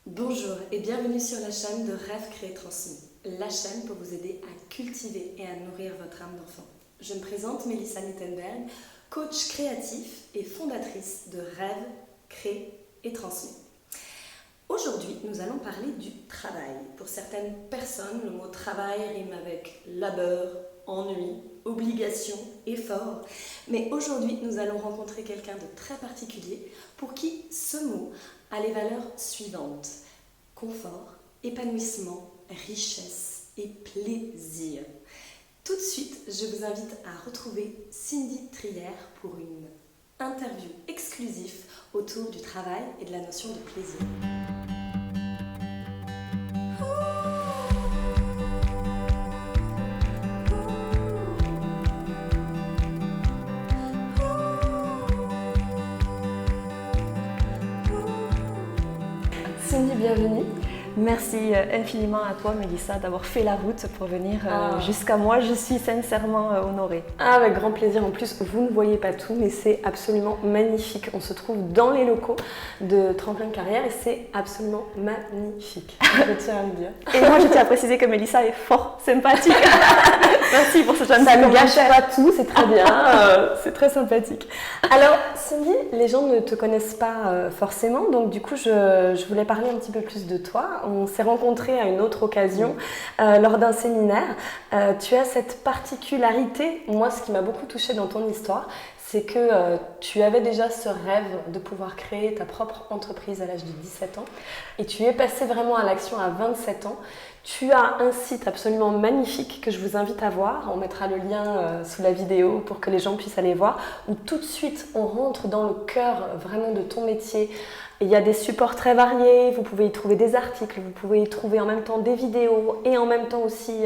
Bonjour et bienvenue sur la chaîne de Rêve Créé Transmis, la chaîne pour vous aider à cultiver et à nourrir votre âme d'enfant. Je me présente Mélissa Nittenberg, coach créatif et fondatrice de Rêve Créé et Transmis. Aujourd'hui, nous allons parler du travail. Pour certaines personnes, le mot travail rime avec labeur, ennui, obligation, effort. Mais aujourd'hui, nous allons rencontrer quelqu'un de très particulier pour qui ce mot a les valeurs suivantes: confort, épanouissement, richesse et plaisir. Tout de suite, je vous invite à retrouver Cindy Trier pour une interview exclusive autour du travail et de la notion de plaisir. Cindy, bienvenue. Merci infiniment à toi, Mélissa, d'avoir fait la route pour venir jusqu'à moi. Je suis sincèrement honorée. Avec grand plaisir. En plus, vous ne voyez pas tout, mais c'est absolument magnifique. On se trouve dans les locaux de Tremplin Carrière et c'est absolument magnifique. Je tiens à le dire. Et moi, je tiens à préciser que Mélissa est fort sympathique. Merci pour ce gentil Ça ne commentaire. gâche pas tout, c'est très bien. C'est très sympathique. Alors, Cindy, les gens ne te connaissent pas forcément, donc du coup, je voulais parler un petit peu plus de toi. On s'est rencontrés à une autre occasion lors d'un séminaire. Tu as cette particularité, moi ce qui m'a beaucoup touchée dans ton histoire, c'est que tu avais déjà ce rêve de pouvoir créer ta propre entreprise à l'âge de 17 ans et tu es passé vraiment à l'action à 27 ans. Tu as un site absolument magnifique que je vous invite à voir. On mettra le lien sous la vidéo pour que les gens puissent aller voir, où tout de suite on rentre dans le cœur vraiment de ton métier. Il y a des supports très variés, vous pouvez y trouver des articles, vous pouvez y trouver en même temps des vidéos et en même temps aussi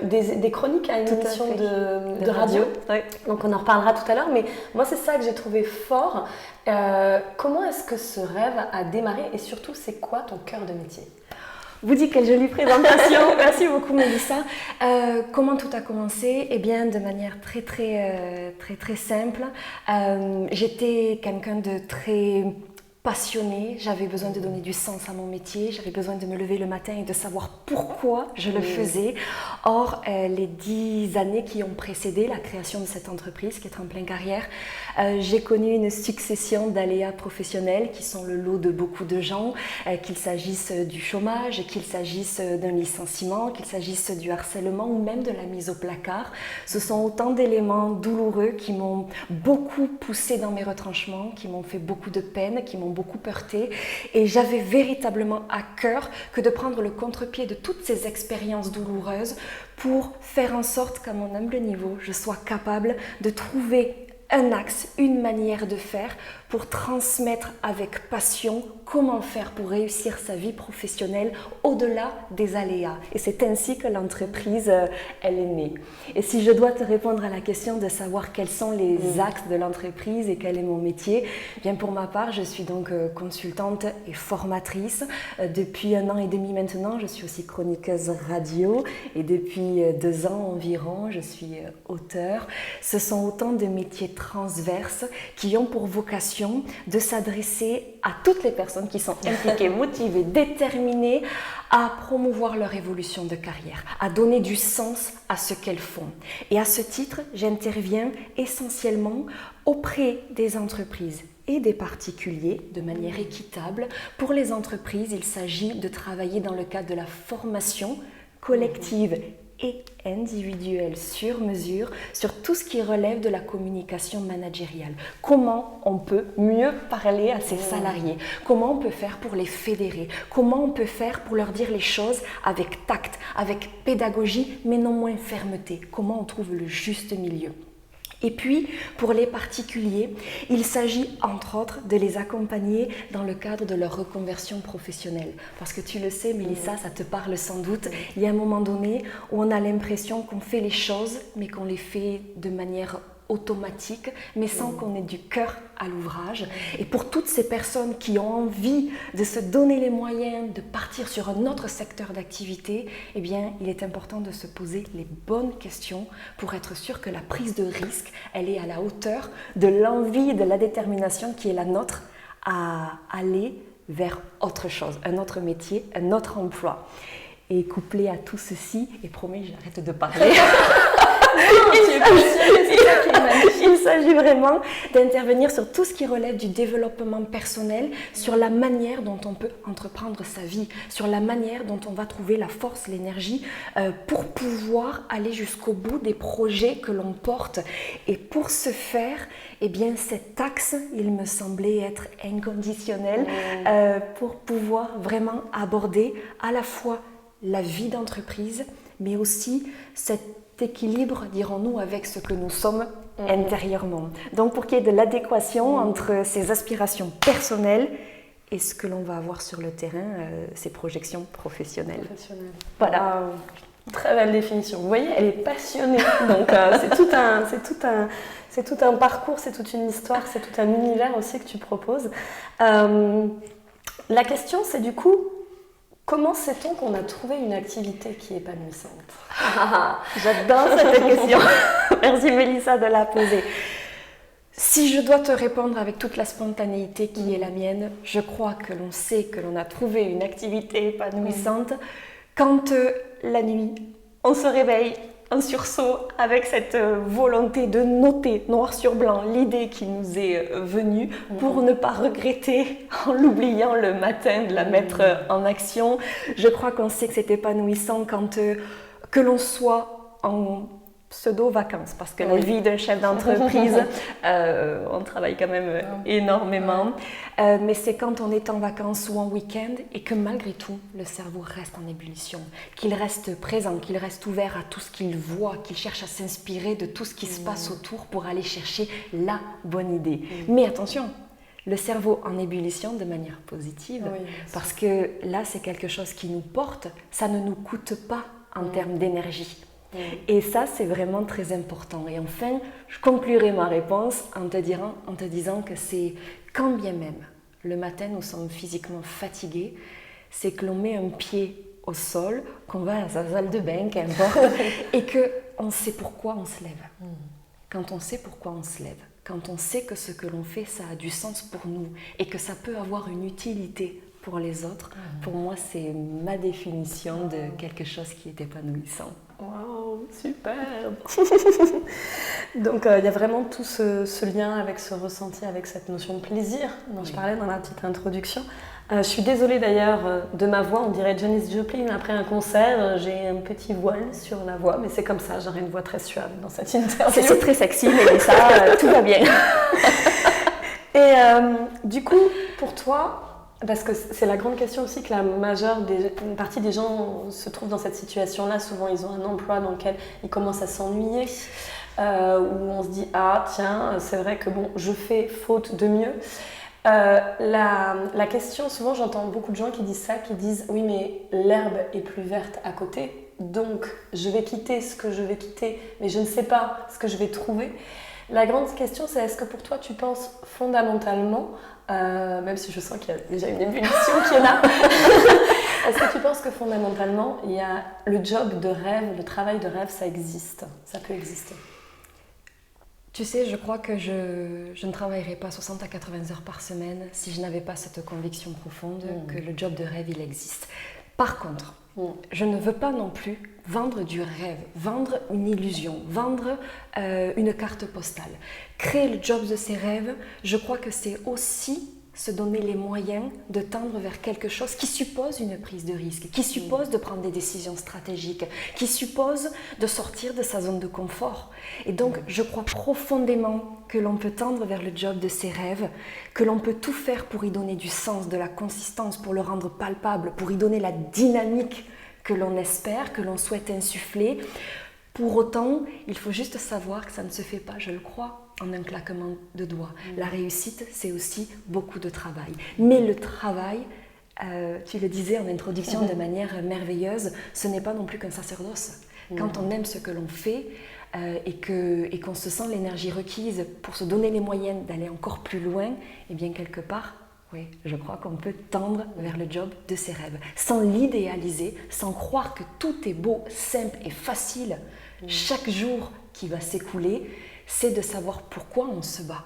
des chroniques à une émission de radio. Oui. Donc on en reparlera tout à l'heure, mais moi c'est ça que j'ai trouvé fort. Comment est-ce que ce rêve a démarré et surtout c'est quoi ton cœur de métier ? Vous dites quelle jolie présentation. Merci beaucoup, Mélissa. Comment tout a commencé? Eh bien, de manière très simple. J'étais quelqu'un de très passionnée, j'avais besoin de donner du sens à mon métier, j'avais besoin de me lever le matin et de savoir pourquoi je le faisais. Or, les 10 années qui ont précédé la création de cette entreprise qui est Tremplin Carrière, j'ai connu une succession d'aléas professionnels qui sont le lot de beaucoup de gens, qu'il s'agisse du chômage, qu'il s'agisse d'un licenciement, qu'il s'agisse du harcèlement ou même de la mise au placard. Ce sont autant d'éléments douloureux qui m'ont beaucoup poussé dans mes retranchements, qui m'ont fait beaucoup de peine, qui m'ont beaucoup heurté, et j'avais véritablement à cœur que de prendre le contre-pied de toutes ces expériences douloureuses pour faire en sorte qu'à mon humble niveau, je sois capable de trouver un axe, une manière de faire pour transmettre avec passion comment faire pour réussir sa vie professionnelle au-delà des aléas. Et c'est ainsi que l'entreprise, elle est née. Et si je dois te répondre à la question de savoir quels sont les axes de l'entreprise et quel est mon métier, eh bien pour ma part, je suis donc consultante et formatrice. Depuis 1 an et demi maintenant, je suis aussi chroniqueuse radio et depuis 2 ans environ, je suis auteure. Ce sont autant de métiers transverses qui ont pour vocation de s'adresser à toutes les personnes qui sont impliquées, motivées, déterminées à promouvoir leur évolution de carrière, à donner du sens à ce qu'elles font. Et à ce titre, j'interviens essentiellement auprès des entreprises et des particuliers de manière équitable. Pour les entreprises, il s'agit de travailler dans le cadre de la formation collective et individuelle sur mesure sur tout ce qui relève de la communication managériale. Comment on peut mieux parler à ses salariés? Comment on peut faire pour les fédérer? Comment on peut faire pour leur dire les choses avec tact, avec pédagogie, mais non moins fermeté? Comment on trouve le juste milieu? Et puis, pour les particuliers, il s'agit entre autres de les accompagner dans le cadre de leur reconversion professionnelle. Parce que tu le sais, Mélissa, ça te parle sans doute. Il y a un moment donné où on a l'impression qu'on fait les choses, mais qu'on les fait de manière automatique, mais sans qu'on ait du cœur à l'ouvrage. Et pour toutes ces personnes qui ont envie de se donner les moyens de partir sur un autre secteur d'activité, eh bien, il est important de se poser les bonnes questions pour être sûr que la prise de risque, elle est à la hauteur de l'envie et de la détermination qui est la nôtre à aller vers autre chose, un autre métier, un autre emploi. Et couplé à tout ceci, et promis, j'arrête de parler. Il s'agit vraiment d'intervenir sur tout ce qui relève du développement personnel, sur la manière dont on peut entreprendre sa vie, sur la manière dont on va trouver la force, l'énergie pour pouvoir aller jusqu'au bout des projets que l'on porte. Et pour ce faire, eh bien, cet axe, il me semblait être inconditionnel pour pouvoir vraiment aborder à la fois la vie d'entreprise, mais aussi cet équilibre, dirons-nous, avec ce que nous sommes intérieurement. Donc, pour qu'il y ait de l'adéquation entre ces aspirations personnelles et ce que l'on va avoir sur le terrain, ces projections professionnelles. Voilà. Très belle définition. Vous voyez, elle est passionnée. Donc, c'est tout un parcours, c'est toute une histoire, c'est tout un univers aussi que tu proposes. La question, c'est du coup, comment sait-on qu'on a trouvé une activité qui est épanouissante? J'adore cette question. Merci Mélissa de la poser. Si je dois te répondre avec toute la spontanéité qui est la mienne, je crois que l'on sait que l'on a trouvé une activité épanouissante quand la nuit, on se réveille en sursaut avec cette volonté de noter noir sur blanc l'idée qui nous est venue pour ne pas regretter en l'oubliant le matin de la mettre en action. Je crois qu'on sait que c'est épanouissant quand que l'on soit en pseudo-vacances, parce que la vie d'un chef d'entreprise, on travaille quand même énormément, mais c'est quand on est en vacances ou en week-end et que malgré tout, le cerveau reste en ébullition, qu'il reste présent, qu'il reste ouvert à tout ce qu'il voit, qu'il cherche à s'inspirer de tout ce qui se passe autour pour aller chercher la bonne idée. Mais attention, le cerveau en ébullition de manière positive, parce que là, c'est quelque chose qui nous porte, ça ne nous coûte pas en termes d'énergie. Et ça, c'est vraiment très important. Et enfin, je conclurai ma réponse en te disant que c'est quand bien même le matin nous sommes physiquement fatigués, c'est que l'on met un pied au sol, qu'on va à sa salle de bain, qu'importe, et qu'on sait pourquoi on se lève. Quand on sait pourquoi on se lève, quand on sait que ce que l'on fait, ça a du sens pour nous et que ça peut avoir une utilité pour les autres, pour moi, c'est ma définition de quelque chose qui est épanouissant. Waouh, super. Donc il y a vraiment tout ce lien avec ce ressenti, avec cette notion de plaisir dont je parlais dans la petite introduction. Je suis désolée d'ailleurs de ma voix, on dirait Janis Joplin après un concert, j'ai un petit voile sur la voix, mais c'est comme ça, j'aurai une voix très suave dans cette interview. C'est très sexy, mais ça, tout va bien. Et du coup, pour toi, parce que c'est la grande question aussi que une partie des gens se trouvent dans cette situation-là. Souvent, ils ont un emploi dans lequel ils commencent à s'ennuyer, où on se dit « Ah, tiens, c'est vrai que bon, je fais faute de mieux ». La question, souvent, j'entends beaucoup de gens qui disent ça, qui disent « Oui, mais l'herbe est plus verte à côté, donc je vais quitter ce que je vais quitter, mais je ne sais pas ce que je vais trouver ». La grande question, c'est est-ce que pour toi, tu penses fondamentalement, même si je sens qu'il y a déjà une ébullition qui est là, est-ce que tu penses que fondamentalement, il y a le job de rêve, le travail de rêve, ça existe, ça peut exister? Tu sais, je crois que je ne travaillerais pas 60 à 80 heures par semaine si je n'avais pas cette conviction profonde que le job de rêve, il existe. Par contre, je ne veux pas non plus vendre du rêve, vendre une illusion, vendre une carte postale. Créer le job de ses rêves, je crois que c'est aussi se donner les moyens de tendre vers quelque chose qui suppose une prise de risque, qui suppose de prendre des décisions stratégiques, qui suppose de sortir de sa zone de confort. Et donc, je crois profondément que l'on peut tendre vers le job de ses rêves, que l'on peut tout faire pour y donner du sens, de la consistance, pour le rendre palpable, pour y donner la dynamique que l'on espère, que l'on souhaite insuffler. Pour autant, il faut juste savoir que ça ne se fait pas, je le crois, en un claquement de doigts. La réussite, c'est aussi beaucoup de travail. Mais le travail, tu le disais en introduction de manière merveilleuse, ce n'est pas non plus qu'un sacerdoce. Quand on aime ce que l'on fait et qu'on se sent l'énergie requise pour se donner les moyens d'aller encore plus loin, eh bien quelque part, oui, je crois qu'on peut tendre vers le job de ses rêves, sans l'idéaliser, sans croire que tout est beau, simple et facile. Chaque jour qui va s'écouler, c'est de savoir pourquoi on se bat.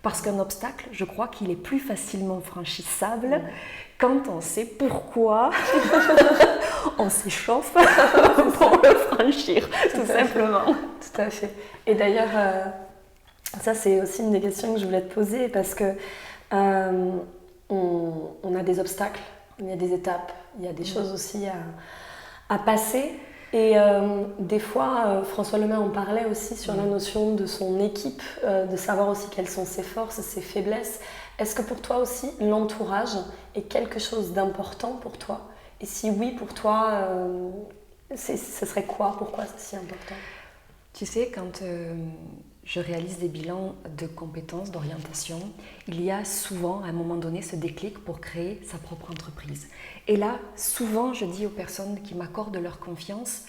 Parce qu'un obstacle, je crois qu'il est plus facilement franchissable quand on sait pourquoi on s'échauffe pour le franchir, tout simplement. Tout à fait. Et d'ailleurs, ça c'est aussi une des questions que je voulais te poser parce que on a des obstacles, il y a des étapes, il y a des choses aussi à passer. Et des fois, François Lemay en parlait aussi sur la notion de son équipe, de savoir aussi quelles sont ses forces, ses faiblesses. Est-ce que pour toi aussi, l'entourage est quelque chose d'important pour toi? Et si oui, pour toi, ce serait quoi? Pourquoi c'est si important? Tu sais, quand je réalise des bilans de compétences, d'orientation, il y a souvent, à un moment donné, ce déclic pour créer sa propre entreprise. Et là, souvent, je dis aux personnes qui m'accordent leur confiance,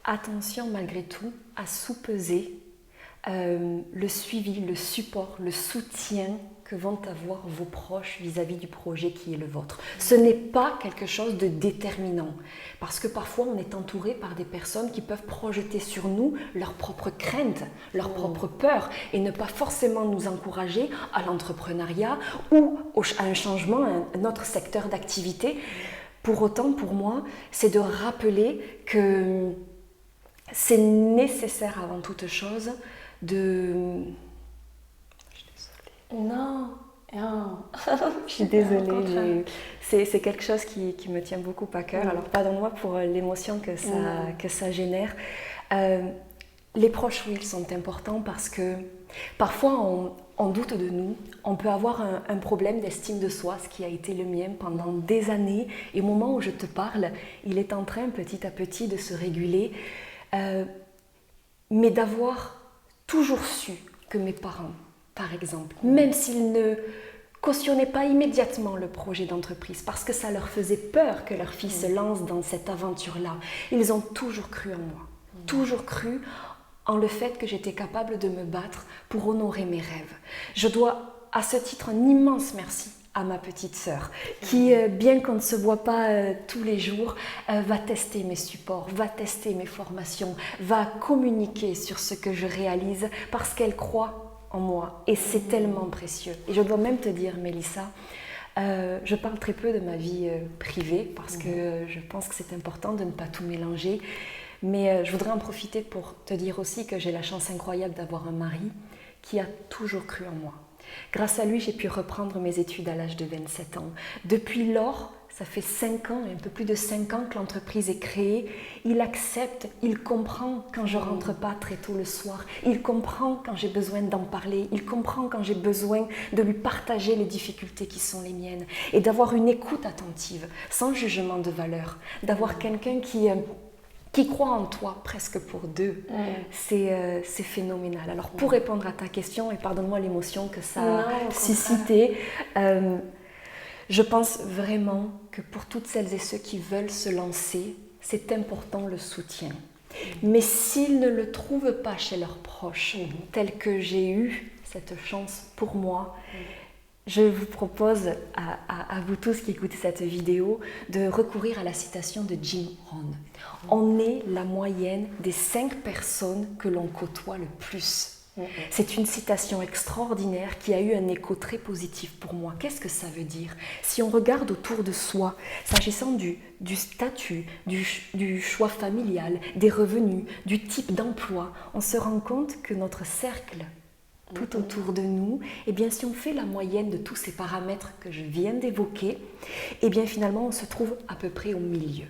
attention malgré tout à sous-peser le suivi, le support, le soutien que vont avoir vos proches vis-à-vis du projet qui est le vôtre. Ce n'est pas quelque chose de déterminant, parce que parfois on est entouré par des personnes qui peuvent projeter sur nous leurs propres craintes, leurs propres peurs, et ne pas forcément nous encourager à l'entrepreneuriat ou à un changement, à un autre secteur d'activité. Pour autant, pour moi, c'est de rappeler que c'est nécessaire avant toute chose de... Non, je suis désolée, c'est quelque chose qui me tient beaucoup à cœur. Alors pardonne-moi pour l'émotion que ça génère. Les proches, oui, ils sont importants parce que parfois on doute de nous, on peut avoir un problème d'estime de soi, ce qui a été le mien pendant des années. Et au moment où je te parle, il est en train petit à petit de se réguler. Mais d'avoir toujours su que mes parents, par exemple, même s'ils ne cautionnaient pas immédiatement le projet d'entreprise parce que ça leur faisait peur que leur fille se lance dans cette aventure-là, ils ont toujours cru en moi, toujours cru en le fait que j'étais capable de me battre pour honorer mes rêves. Je dois à ce titre un immense merci à ma petite sœur qui, bien qu'on ne se voit pas tous les jours, va tester mes supports, va tester mes formations, va communiquer sur ce que je réalise parce qu'elle croit en moi et c'est tellement précieux. Et je dois même te dire, Mélissa, je parle très peu de ma vie privée parce que je pense que c'est important de ne pas tout mélanger, mais je voudrais en profiter pour te dire aussi que j'ai la chance incroyable d'avoir un mari qui a toujours cru en moi. Grâce à lui, j'ai pu reprendre mes études à l'âge de 27 ans. Depuis lors, ça fait 5 ans, un peu plus de 5 ans que l'entreprise est créée. Il accepte, il comprend quand je ne rentre pas très tôt le soir. Il comprend quand j'ai besoin d'en parler. Il comprend quand j'ai besoin de lui partager les difficultés qui sont les miennes. Et d'avoir une écoute attentive, sans jugement de valeur. D'avoir quelqu'un qui croit en toi presque pour deux. C'est phénoménal. Alors pour répondre à ta question, et pardonne-moi l'émotion que ça a suscité, je pense vraiment que pour toutes celles et ceux qui veulent se lancer, c'est important le soutien. Mais s'ils ne le trouvent pas chez leurs proches, tel que j'ai eu cette chance pour moi, je vous propose à vous tous qui écoutez cette vidéo de recourir à la citation de Jim Rohn. On est la moyenne des 5 personnes que l'on côtoie le plus. C'est une citation extraordinaire qui a eu un écho très positif pour moi. Qu'est-ce que ça veut dire? Si on regarde autour de soi, s'agissant du statut, du choix familial, des revenus, du type d'emploi, on se rend compte que notre cercle tout autour de nous, et bien si on fait la moyenne de tous ces paramètres que je viens d'évoquer, et bien finalement on se trouve à peu près au milieu.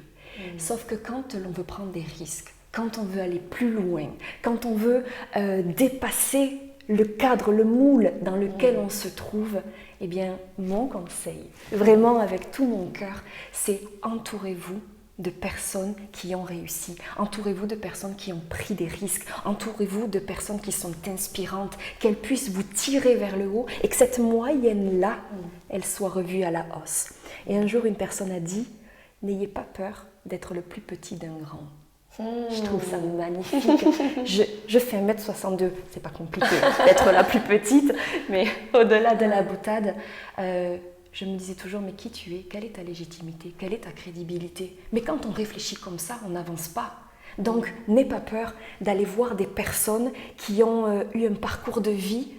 Sauf que quand l'on veut prendre des risques, quand on veut aller plus loin, quand on veut dépasser le cadre, le moule dans lequel on se trouve, eh bien mon conseil, vraiment avec tout mon cœur, c'est entourez-vous de personnes qui ont réussi. Entourez-vous de personnes qui ont pris des risques. Entourez-vous de personnes qui sont inspirantes, qu'elles puissent vous tirer vers le haut et que cette moyenne-là, elle soit revue à la hausse. Et un jour, une personne a dit, n'ayez pas peur d'être le plus petit d'un grand. Je trouve ça magnifique. Je fais 1m62, c'est pas compliqué d'être la plus petite, mais au-delà de la boutade, je me disais toujours, mais qui tu es? Quelle est ta légitimité? Quelle est ta crédibilité? Mais quand on réfléchit comme ça, on n'avance pas. Donc, n'aie pas peur d'aller voir des personnes qui ont eu un parcours de vie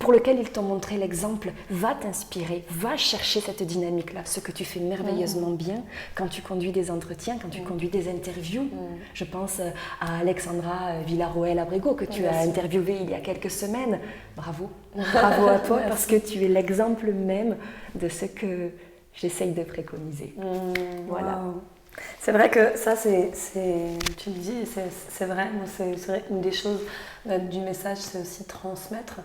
pour lequel ils t'ont montré l'exemple va t'inspirer, va chercher cette dynamique-là, ce que tu fais merveilleusement bien quand tu conduis des entretiens, quand tu conduis des interviews. Je pense à Alexandra Villarroel-Abrego que tu as interviewée il y a quelques semaines. Bravo, bravo à toi parce que tu es l'exemple même de ce que j'essaye de préconiser. Voilà. Wow. C'est vrai que ça, tu le dis, c'est vrai. Moi, c'est vrai, une des choses du message, c'est aussi transmettre.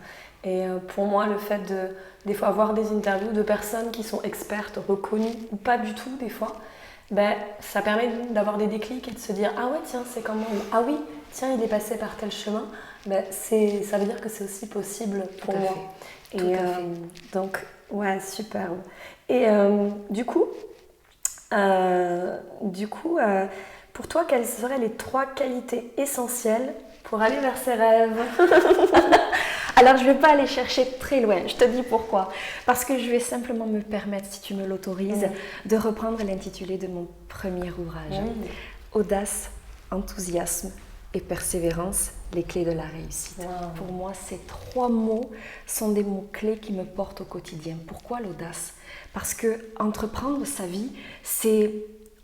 Et pour moi, le fait de, des fois, avoir des interviews de personnes qui sont expertes, reconnues, ou pas du tout, des fois, ben, ça permet d'avoir des déclics et de se dire « Ah ouais, tiens, c'est comment ?» Ah oui, tiens, il est passé par tel chemin. Ben, ça veut dire que c'est aussi possible pour moi. Tout à fait. Donc, ouais, superbe. Et du coup, pour toi, quelles seraient les 3 qualités essentielles pour aller vers ses rêves? Alors, je ne vais pas aller chercher très loin, je te dis pourquoi. Parce que je vais simplement me permettre, si tu me l'autorises, de reprendre l'intitulé de mon premier ouvrage. Audace, enthousiasme et persévérance, les clés de la réussite. Pour moi, ces 3 mots sont des mots-clés qui me portent au quotidien. Pourquoi l'audace? Parce que entreprendre sa vie, c'est,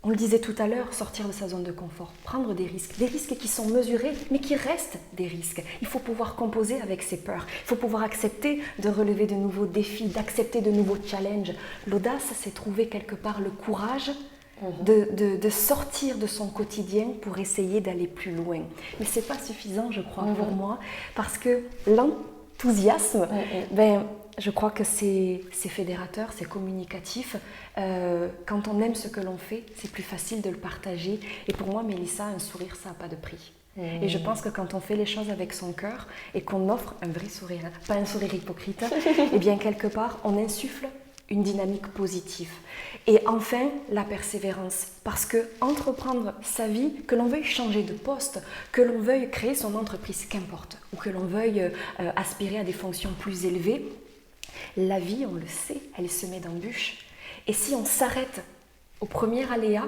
on le disait tout à l'heure, sortir de sa zone de confort, prendre des risques qui sont mesurés, mais qui restent des risques. Il faut pouvoir composer avec ses peurs, il faut pouvoir accepter de relever de nouveaux défis, d'accepter de nouveaux challenges. L'audace, c'est trouver quelque part le courage de sortir de son quotidien pour essayer d'aller plus loin. Mais ce n'est pas suffisant, je crois, pour moi, parce que l'enthousiasme, je crois que c'est fédérateur, c'est communicatif. Quand on aime ce que l'on fait, c'est plus facile de le partager. Et pour moi, Mélissa, un sourire, ça n'a pas de prix. Et je pense que quand on fait les choses avec son cœur et qu'on offre un vrai sourire, pas un sourire hypocrite, et bien quelque part, on insuffle une dynamique positive. Et enfin, la persévérance. Parce que entreprendre sa vie, que l'on veuille changer de poste, que l'on veuille créer son entreprise, qu'importe, ou que l'on veuille aspirer à des fonctions plus élevées, la vie, on le sait, elle se met d'embûches. Et si on s'arrête au premier aléa,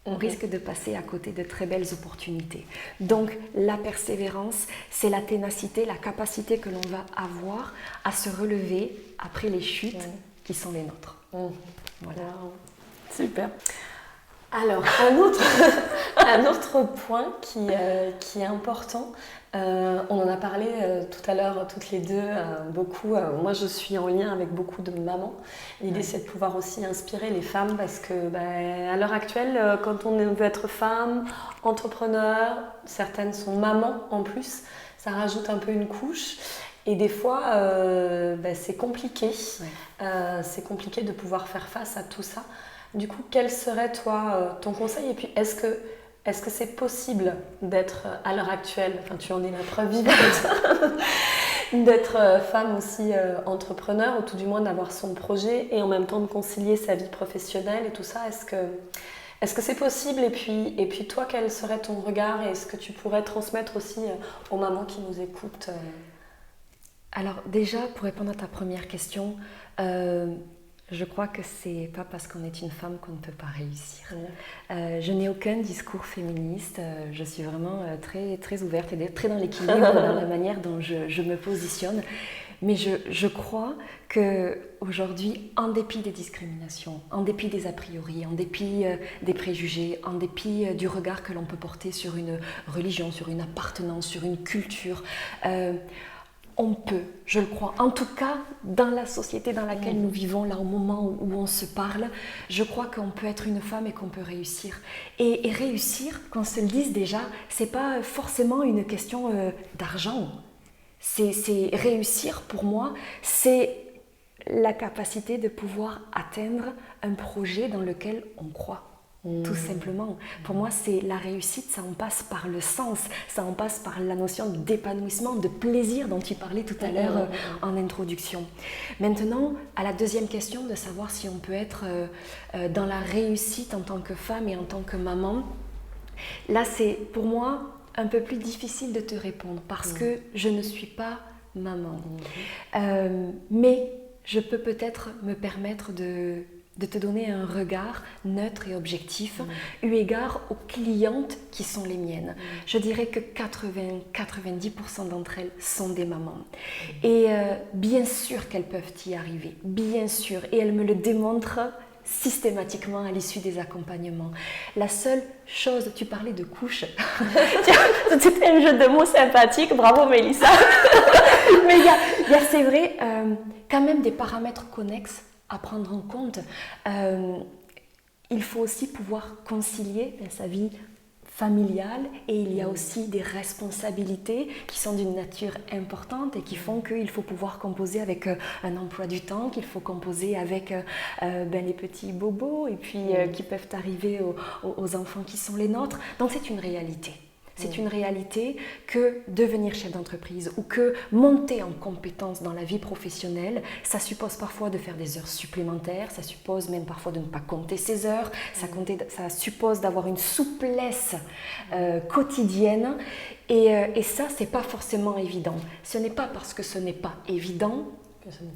on risque de passer à côté de très belles opportunités. Donc, la persévérance, c'est la ténacité, la capacité que l'on va avoir à se relever après les chutes qui sont les nôtres. Voilà. Super. Alors, un autre point qui est important, on en a parlé tout à l'heure toutes les deux, beaucoup. Moi, je suis en lien avec beaucoup de mamans. L'idée, c'est de pouvoir aussi inspirer les femmes parce que, à l'heure actuelle, quand on veut être femme, entrepreneur, certaines sont mamans en plus, ça rajoute un peu une couche. Et des fois, c'est compliqué. C'est compliqué de pouvoir faire face à tout ça. Du coup, quel serait, toi, ton conseil? Et puis, est-ce que c'est possible d'être, à l'heure actuelle, enfin, tu en es la preuve vivante, d'être femme aussi entrepreneur, ou tout du moins d'avoir son projet, et en même temps de concilier sa vie professionnelle et tout ça? Est-ce que c'est possible? Et puis, toi, quel serait ton regard? Et est-ce que tu pourrais transmettre aussi aux mamans qui nous écoutent Alors, déjà, pour répondre à ta première question, je crois que c'est pas parce qu'on est une femme qu'on ne peut pas réussir. Je n'ai aucun discours féministe, je suis vraiment très, très ouverte et très dans l'équilibre, dans la manière dont je me positionne. Mais je crois qu'aujourd'hui, en dépit des discriminations, en dépit des a priori, en dépit des préjugés, en dépit du regard que l'on peut porter sur une religion, sur une appartenance, sur une culture, on peut, je le crois, en tout cas dans la société dans laquelle nous vivons, là au moment où on se parle, je crois qu'on peut être une femme et qu'on peut réussir. Et réussir, qu'on se le dise déjà, c'est pas forcément une question d'argent. C'est réussir pour moi, c'est la capacité de pouvoir atteindre un projet dans lequel on croit. Tout simplement. Pour moi, c'est la réussite, ça en passe par le sens, ça en passe par la notion d'épanouissement, de plaisir dont tu parlais tout à l'heure en introduction. Maintenant, à la deuxième question de savoir si on peut être dans la réussite en tant que femme et en tant que maman, là c'est pour moi un peu plus difficile de te répondre parce que je ne suis pas maman. Mais je peux peut-être me permettre de de te donner un regard neutre et objectif, eu égard aux clientes qui sont les miennes. Je dirais que 80-90% d'entre elles sont des mamans. Et bien sûr qu'elles peuvent y arriver, bien sûr, et elles me le démontrent systématiquement à l'issue des accompagnements. La seule chose, tu parlais de couches, c'était un jeu de mots sympathique, bravo Mélissa. Mais il y a c'est vrai, quand même des paramètres connexes à prendre en compte. Il faut aussi pouvoir concilier sa vie familiale et il y a aussi des responsabilités qui sont d'une nature importante et qui font qu'il faut pouvoir composer avec un emploi du temps, qu'il faut composer avec les petits bobos et puis qui peuvent arriver aux enfants qui sont les nôtres. Donc c'est une réalité. C'est une réalité que devenir chef d'entreprise ou que monter en compétence dans la vie professionnelle, ça suppose parfois de faire des heures supplémentaires, ça suppose même parfois de ne pas compter ses heures, ça suppose d'avoir une souplesse quotidienne et ça, c'est pas forcément évident. Ce n'est pas parce que ce n'est pas évident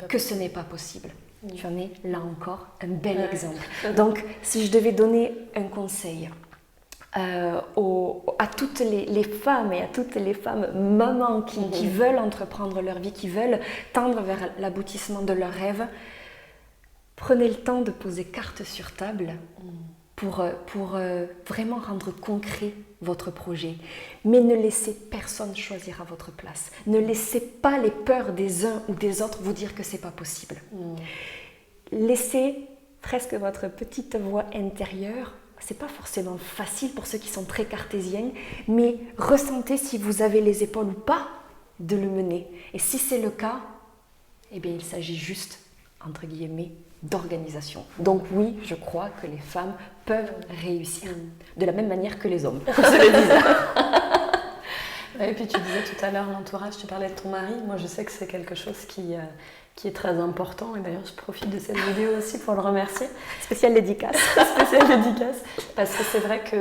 que ce n'est pas possible. Tu en es là encore un bel exemple. Donc, si je devais donner un conseil à toutes les femmes et à toutes les femmes mamans qui veulent entreprendre leur vie, qui veulent tendre vers l'aboutissement de leurs rêves, prenez le temps de poser carte sur table pour vraiment rendre concret votre projet. Mais ne laissez personne choisir à votre place. Ne laissez pas les peurs des uns ou des autres vous dire que c'est pas possible. Laissez presque votre petite voix intérieure. C'est pas forcément facile pour ceux qui sont très cartésiens, mais ressentez si vous avez les épaules ou pas de le mener. Et si c'est le cas, eh bien il s'agit juste, entre guillemets, d'organisation. Donc oui, je crois que les femmes peuvent réussir, de la même manière que les hommes. Et puis tu disais tout à l'heure l'entourage, tu parlais de ton mari. Moi je sais que c'est quelque chose qui est très important et d'ailleurs je profite de cette vidéo aussi pour le remercier. Spéciale dédicace. Spéciale dédicace. Parce que c'est vrai que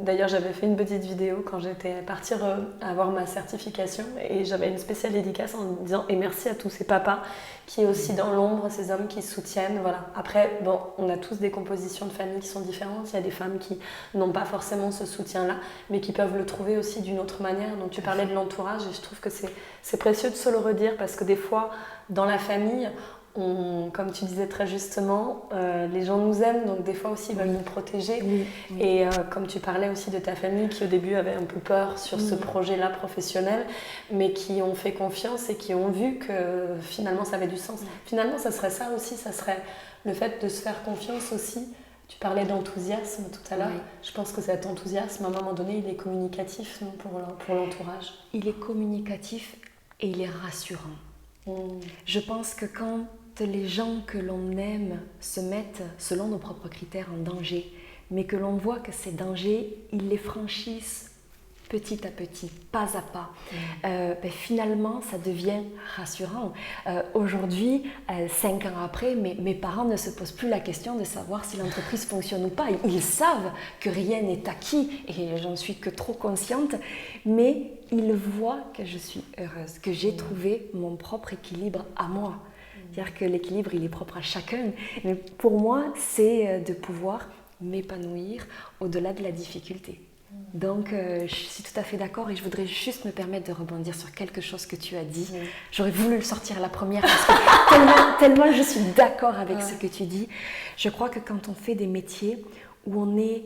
d'ailleurs j'avais fait une petite vidéo quand j'étais partie avoir ma certification et j'avais une spéciale dédicace en disant et merci à tous ces papas qui est aussi dans l'ombre, ces hommes qui soutiennent. Voilà. Après, bon, on a tous des compositions de famille qui sont différentes. Il y a des femmes qui n'ont pas forcément ce soutien-là, mais qui peuvent le trouver aussi d'une autre manière. Donc tu parlais de l'entourage et je trouve que c'est précieux de se le redire parce que des fois, dans la famille, comme tu disais très justement, les gens nous aiment, donc des fois aussi ils veulent nous protéger. Et comme tu parlais aussi de ta famille qui au début avait un peu peur sur ce projet-là professionnel, mais qui ont fait confiance et qui ont vu que finalement ça avait du sens. Finalement, ça serait ça aussi, ça serait le fait de se faire confiance aussi. Tu parlais d'enthousiasme tout à l'heure. Je pense que cet enthousiasme, à un moment donné, il est communicatif non, pour l'entourage. Il est communicatif et il est rassurant. Je pense que quand les gens que l'on aime se mettent, selon nos propres critères, en danger, mais que l'on voit que ces dangers, ils les franchissent petit à petit, pas à pas. Finalement, ça devient rassurant. Aujourd'hui, 5 ans après, mes parents ne se posent plus la question de savoir si l'entreprise fonctionne ou pas. Ils savent que rien n'est acquis et j'en suis que trop consciente, mais ils voient que je suis heureuse, que j'ai trouvé mon propre équilibre à moi. C'est-à-dire que l'équilibre, il est propre à chacun. Mais pour moi, c'est de pouvoir m'épanouir au-delà de la difficulté. Donc, je suis tout à fait d'accord et je voudrais juste me permettre de rebondir sur quelque chose que tu as dit. J'aurais voulu le sortir à la première parce que tellement je suis d'accord avec ce que tu dis. Je crois que quand on fait des métiers où on est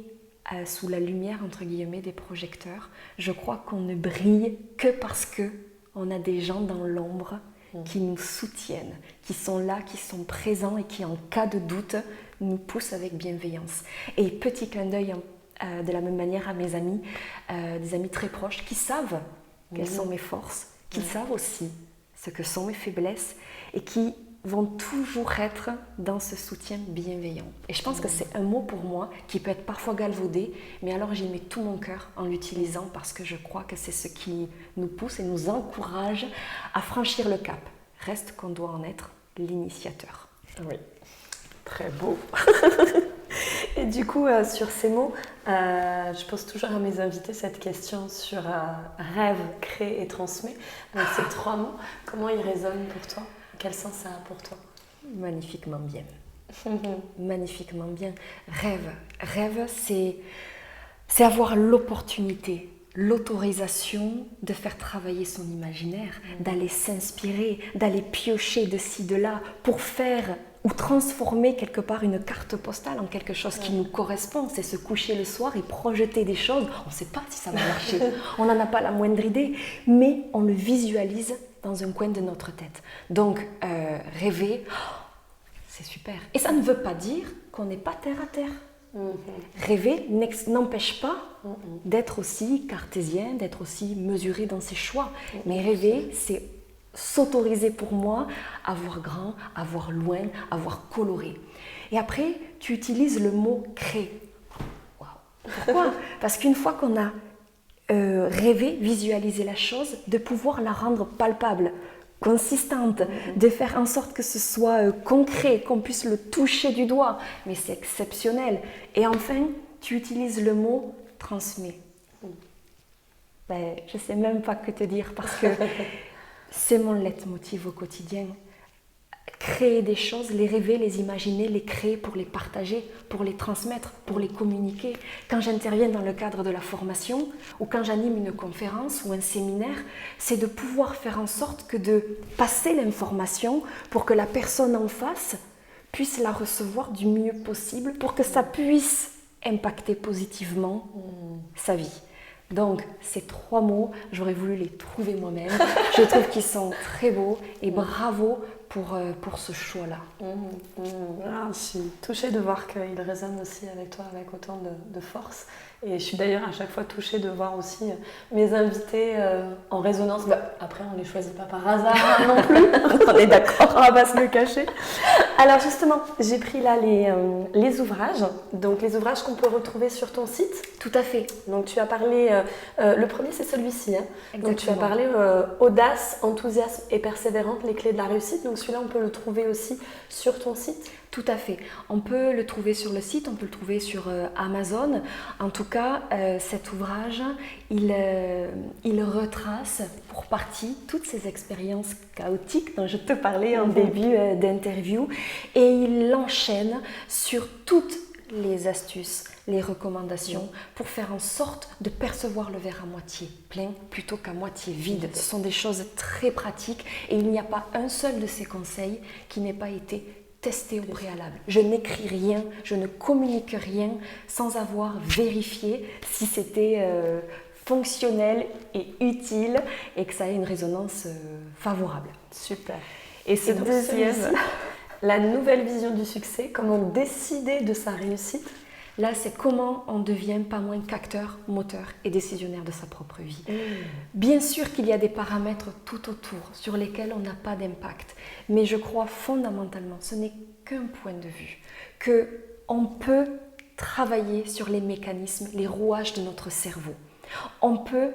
sous la lumière, entre guillemets, des projecteurs, je crois qu'on ne brille que parce qu'on a des gens dans l'ombre qui nous soutiennent, qui sont là, qui sont présents et qui, en cas de doute, nous poussent avec bienveillance. Et petit clin d'œil de la même manière à mes amis, des amis très proches qui savent quelles sont mes forces, qui savent aussi ce que sont mes faiblesses et qui vont toujours être dans ce soutien bienveillant. Et je pense que c'est un mot pour moi qui peut être parfois galvaudé, mais alors j'y mets tout mon cœur en l'utilisant parce que je crois que c'est ce qui nous pousse et nous encourage à franchir le cap. Reste qu'on doit en être l'initiateur. Oui, très beau. Et du coup, sur ces mots, je pose toujours à mes invités cette question sur rêve, crée et transmet. Avec ces 3 mots, comment ils résonnent pour toi ? Quel sens ça a pour toi ? Magnifiquement bien. magnifiquement bien. Rêve, c'est avoir l'opportunité, l'autorisation de faire travailler son imaginaire, d'aller s'inspirer, d'aller piocher de ci, de là, pour faire ou transformer quelque part une carte postale en quelque chose qui nous correspond. C'est se coucher le soir et projeter des choses. On ne sait pas si ça va marcher, on n'en a pas la moindre idée, mais on le visualise dans un coin de notre tête. Donc, rêver, c'est super. Et ça ne veut pas dire qu'on n'est pas terre à terre. Rêver n'empêche pas d'être aussi cartésien, d'être aussi mesuré dans ses choix. Mais rêver, c'est s'autoriser pour moi à voir grand, à voir loin, à voir coloré. Et après, tu utilises le mot créer. Wow. Pourquoi ? Parce qu'une fois qu'on a rêvé, visualisé la chose, de pouvoir la rendre palpable, consistante, de faire en sorte que ce soit concret, qu'on puisse le toucher du doigt, mais c'est exceptionnel. Et enfin, tu utilises le mot transmet. Ben, je ne sais même pas que te dire parce que c'est mon leitmotiv au quotidien. Créer des choses, les rêver, les imaginer, les créer pour les partager, pour les transmettre, pour les communiquer. Quand j'interviens dans le cadre de la formation ou quand j'anime une conférence ou un séminaire, c'est de pouvoir faire en sorte que de passer l'information pour que la personne en face puisse la recevoir du mieux possible pour que ça puisse impacter positivement sa vie. Donc, ces 3 mots, j'aurais voulu les trouver moi-même. Je trouve qu'ils sont très beaux et bravo pour ce choix-là. Ah, je suis touchée de voir qu'il résonne aussi avec toi avec autant de force. Et je suis d'ailleurs à chaque fois touchée de voir aussi mes invités en résonance. Bah, après, on ne les choisit pas par hasard non plus. On est d'accord, on ne va pas se le cacher. Alors justement, j'ai pris là les ouvrages. Donc les ouvrages qu'on peut retrouver sur ton site. Tout à fait. Donc tu as parlé, le premier c'est celui-ci. Hein. Exactement. Donc tu as parlé audace, enthousiasme et persévérance, les clés de la réussite. Donc celui-là, on peut le trouver aussi sur ton site. Tout à fait. On peut le trouver sur le site, on peut le trouver sur Amazon. En tout cas, cet ouvrage, il retrace pour partie toutes ces expériences chaotiques dont je te parlais en début d'interview et il enchaîne sur toutes les astuces, les recommandations pour faire en sorte de percevoir le verre à moitié plein plutôt qu'à moitié vide. Ce sont des choses très pratiques et il n'y a pas un seul de ces conseils qui n'ait pas été testé au préalable. Je n'écris rien, je ne communique rien sans avoir vérifié si c'était fonctionnel et utile et que ça ait une résonance favorable. Super. Et ce deuxième, la nouvelle vision du succès, comment décider de sa réussite? Là, c'est comment on devient pas moins qu'acteur, moteur et décisionnaire de sa propre vie. Bien sûr qu'il y a des paramètres tout autour sur lesquels on n'a pas d'impact, mais je crois fondamentalement, ce n'est qu'un point de vue, qu'on peut travailler sur les mécanismes, les rouages de notre cerveau. On peut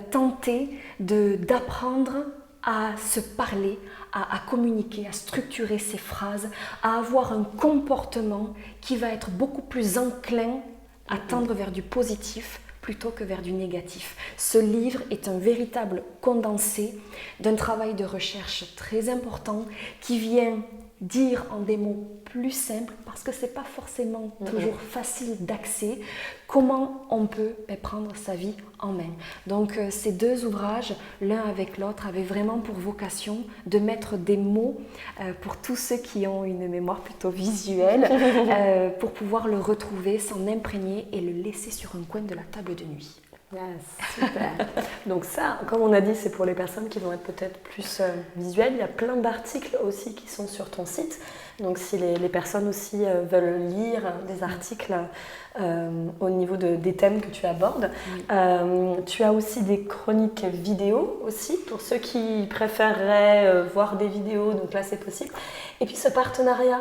tenter d'apprendre à se parler, à communiquer, à structurer ses phrases, à avoir un comportement qui va être beaucoup plus enclin à tendre vers du positif plutôt que vers du négatif. Ce livre est un véritable condensé d'un travail de recherche très important qui vient dire en des mots plus simples, parce que ce n'est pas forcément toujours facile d'accès, comment on peut prendre sa vie en main. Donc ces deux ouvrages, l'un avec l'autre, avaient vraiment pour vocation de mettre des mots pour tous ceux qui ont une mémoire plutôt visuelle, pour pouvoir le retrouver, s'en imprégner et le laisser sur un coin de la table de nuit. Yes, super. Donc ça, comme on a dit, c'est pour les personnes qui vont être peut-être plus visuelles. Il y a plein d'articles aussi qui sont sur ton site. Donc si les personnes aussi veulent lire des articles au niveau des thèmes que tu abordes, tu as aussi des chroniques vidéo aussi pour ceux qui préféreraient voir des vidéos. Donc là, c'est possible. Et puis ce partenariat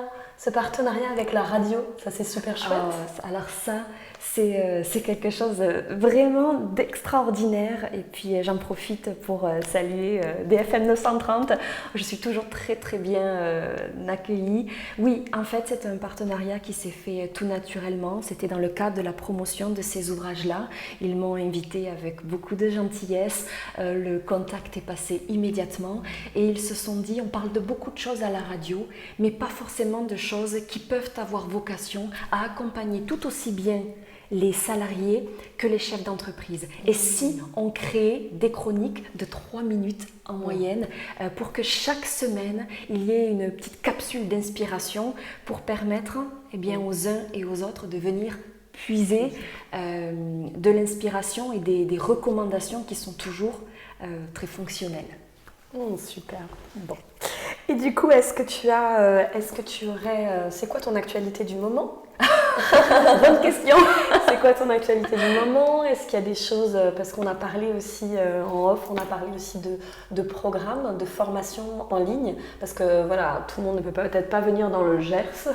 avec la radio, ça c'est super chouette. Alors ça, c'est quelque chose vraiment d'extraordinaire et puis j'en profite pour saluer BFM 930. Je suis toujours très très bien accueillie. Oui, en fait c'est un partenariat qui s'est fait tout naturellement. C'était dans le cadre de la promotion de ces ouvrages-là. Ils m'ont invitée avec beaucoup de gentillesse. Le contact est passé immédiatement et ils se sont dit on parle de beaucoup de choses à la radio mais pas forcément de choses choses qui peuvent avoir vocation à accompagner tout aussi bien les salariés que les chefs d'entreprise. Et si on crée des chroniques de 3 minutes en moyenne pour que chaque semaine, il y ait une petite capsule d'inspiration pour permettre aux uns et aux autres de venir puiser de l'inspiration et des recommandations qui sont toujours très fonctionnelles. Super. Bon. Et du coup, est-ce que tu aurais, c'est quoi ton actualité du moment? Bonne question. C'est quoi ton actualité du moment? Est-ce qu'il y a des choses, parce qu'on a parlé aussi en off, on a parlé aussi de programmes, de formation en ligne, parce que voilà, tout le monde ne peut peut-être pas venir dans le Gers,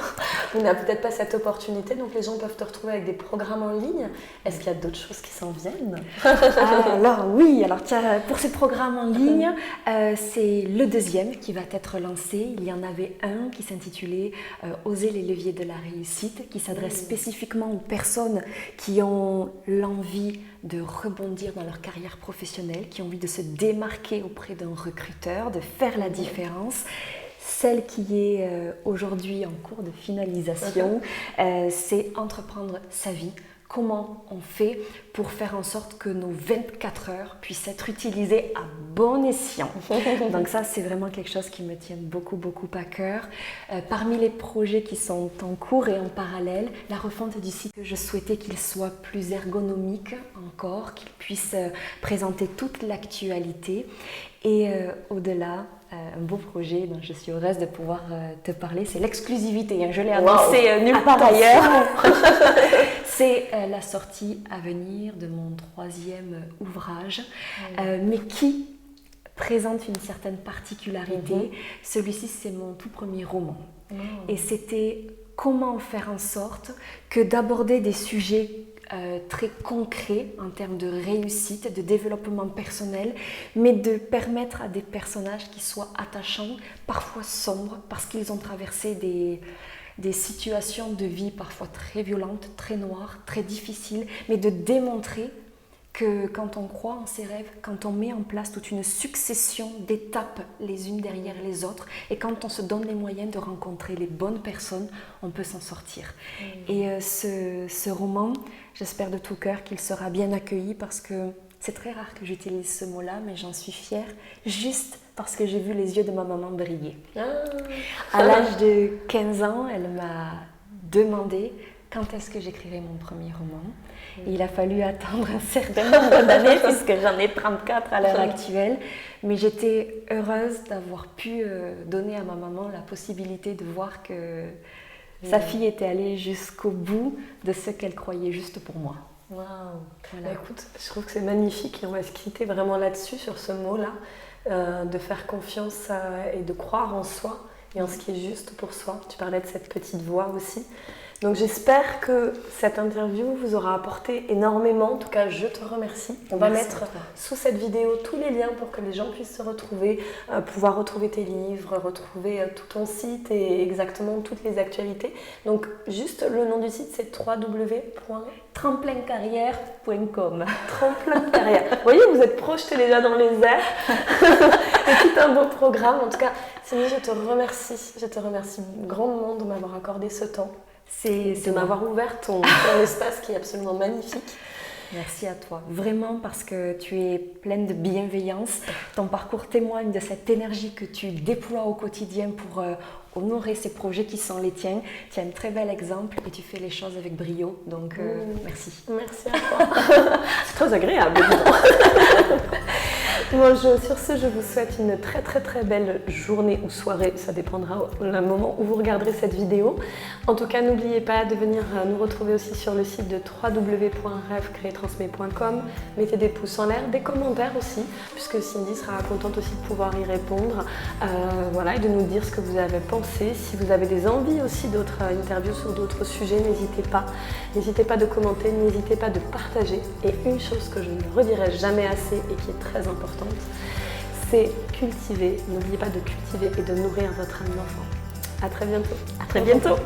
on n'a peut-être pas cette opportunité, donc les gens peuvent te retrouver avec des programmes en ligne. Est-ce qu'il y a d'autres choses qui s'en viennent? Alors oui, tiens, pour ces programmes en ligne, c'est le deuxième qui va être lancé. Il y en avait un qui s'intitulait Oser les leviers de la réussite, qui s'adresse spécifiquement aux personnes qui ont l'envie de rebondir dans leur carrière professionnelle, qui ont envie de se démarquer auprès d'un recruteur, de faire la différence. Celle qui est aujourd'hui en cours de finalisation, c'est entreprendre sa vie. Comment on fait pour faire en sorte que nos 24 heures puissent être utilisées à bon escient. Donc ça, c'est vraiment quelque chose qui me tient beaucoup, beaucoup à cœur. Parmi les projets qui sont en cours et en parallèle, la refonte du site, je souhaitais qu'il soit plus ergonomique encore, qu'il puisse présenter toute l'actualité. Et au-delà, un beau projet dont je suis heureuse de pouvoir te parler, c'est l'exclusivité. Je l'ai annoncé nulle part ailleurs. C'est la sortie à venir de mon 3e ouvrage, mais qui présente une certaine particularité. Celui-ci, c'est mon tout premier roman. Et c'était comment faire en sorte que d'aborder des sujets très concret en termes de réussite, de développement personnel, mais de permettre à des personnages qui soient attachants, parfois sombres, parce qu'ils ont traversé des situations de vie parfois très violentes, très noires, très difficiles, mais de démontrer que quand on croit en ses rêves, quand on met en place toute une succession d'étapes les unes derrière les autres, et quand on se donne les moyens de rencontrer les bonnes personnes, on peut s'en sortir. Et ce roman, j'espère de tout cœur qu'il sera bien accueilli, parce que c'est très rare que j'utilise ce mot-là, mais j'en suis fière, juste parce que j'ai vu les yeux de ma maman briller. À l'âge de 15 ans, elle m'a demandé quand est-ce que j'écrirais mon premier roman. Et il a fallu attendre un certain nombre d'années, puisque j'en ai 34 à l'heure actuelle. Mais j'étais heureuse d'avoir pu donner à ma maman la possibilité de voir que sa fille était allée jusqu'au bout de ce qu'elle croyait juste pour moi. Waouh. Voilà. Écoute, je trouve que c'est magnifique et on va se quitter vraiment là-dessus, sur ce mot-là, de faire confiance et de croire en soi et en ce qui est juste pour soi. Tu parlais de cette petite voix aussi. Donc j'espère que cette interview vous aura apporté énormément. En tout cas, je te remercie. On va mettre sous cette vidéo tous les liens pour que les gens puissent se retrouver, pouvoir retrouver tes livres, retrouver tout ton site et exactement toutes les actualités. Donc juste le nom du site, c'est www.tremplincarrière.com. Tremplin de carrière. Vous voyez, vous êtes projetés déjà dans les airs. C'est tout un beau programme. En tout cas, Cindy, je te remercie. Je te remercie grandement de m'avoir accordé ce temps. De m'avoir ouvert ton espace qui est absolument magnifique. Merci à toi, vraiment, parce que tu es pleine de bienveillance. Ton parcours témoigne de cette énergie que tu déploies au quotidien pour honorer ces projets qui sont les tiens. Tu as un très bel exemple et tu fais les choses avec brio, donc merci. Merci à toi. C'est très agréable. Bon, sur ce, je vous souhaite une très très très belle journée ou soirée, ça dépendra du moment où vous regarderez cette vidéo. En tout cas, n'oubliez pas de venir nous retrouver aussi sur le site de www.rêvecréetransmet.com. Mettez des pouces en l'air, des commentaires aussi, puisque Cindy sera contente aussi de pouvoir y répondre, voilà, et de nous dire ce que vous avez pensé. Si vous avez des envies aussi d'autres interviews sur d'autres sujets, n'hésitez pas. N'hésitez pas de commenter, n'hésitez pas de partager. Et une chose que je ne redirai jamais assez et qui est très importante, c'est cultiver. N'oubliez pas de cultiver et de nourrir votre âme d'enfant. À très bientôt. À très bientôt.